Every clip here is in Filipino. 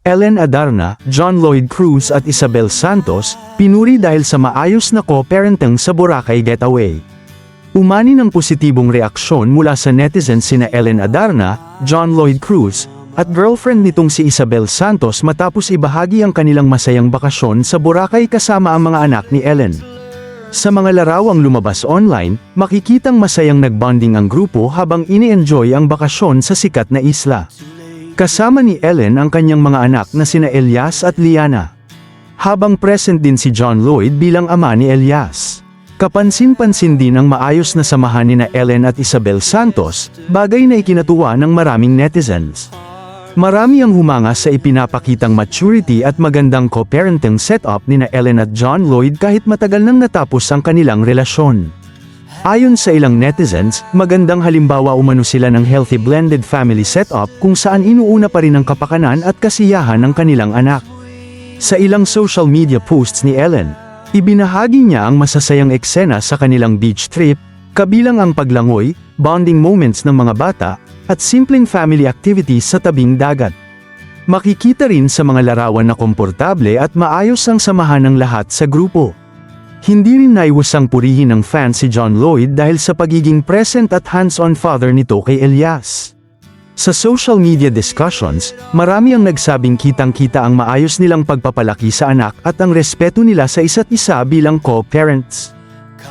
Ellen Adarna, John Lloyd Cruz at Isabel Santos, pinuri dahil sa maayos na co-parenting sa Boracay Getaway. Umani ng positibong reaksyon mula sa netizens sina Ellen Adarna, John Lloyd Cruz, at girlfriend nitong si Isabel Santos matapos ibahagi ang kanilang masayang bakasyon sa Boracay kasama ang mga anak ni Ellen. Sa mga larawang lumabas online, makikitang masayang nagbonding ang grupo habang ini-enjoy ang bakasyon sa sikat na isla. Kasama ni Ellen ang kanyang mga anak na sina Elias at Liana. Habang present din si John Lloyd bilang ama ni Elias. Kapansin-pansin din ang maayos na samahan ni Ellen at Isabel Santos, bagay na ikinatuwa ng maraming netizens. Marami ang humanga sa ipinapakitang maturity at magandang co-parenting setup ni Ellen at John Lloyd kahit matagal nang natapos ang kanilang relasyon. Ayon sa ilang netizens, magandang halimbawa umano sila ng healthy blended family setup kung saan inuuna pa rin ang kapakanan at kasiyahan ng kanilang anak. Sa ilang social media posts ni Ellen, ibinahagi niya ang masasayang eksena sa kanilang beach trip, kabilang ang paglangoy, bonding moments ng mga bata, at simpleng family activities sa tabing dagat. Makikita rin sa mga larawan na komportable at maayos ang samahan ng lahat sa grupo. Hindi rin naiwasang purihin ng fans si John Lloyd dahil sa pagiging present at hands-on father nito kay Elias. Sa social media discussions, marami ang nagsabing kitang-kita ang maayos nilang pagpapalaki sa anak at ang respeto nila sa isa't isa bilang co-parents.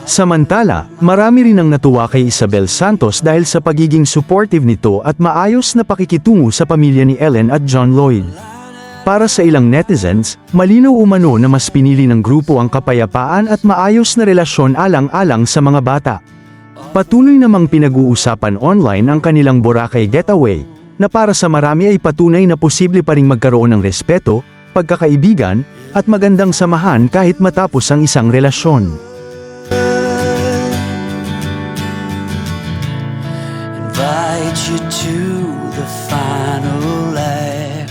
Samantala, marami rin ang natuwa kay Isabel Santos dahil sa pagiging supportive nito at maayos na pakikitungo sa pamilya ni Ellen at John Lloyd. Para sa ilang netizens, malinaw umano na mas pinili ng grupo ang kapayapaan at maayos na relasyon alang-alang sa mga bata. Patuloy namang pinag-uusapan online ang kanilang Boracay Getaway, na para sa marami ay patunay na posible pa ring magkaroon ng respeto, pagkakaibigan, at magandang samahan kahit matapos ang isang relasyon. Invite you to the final act.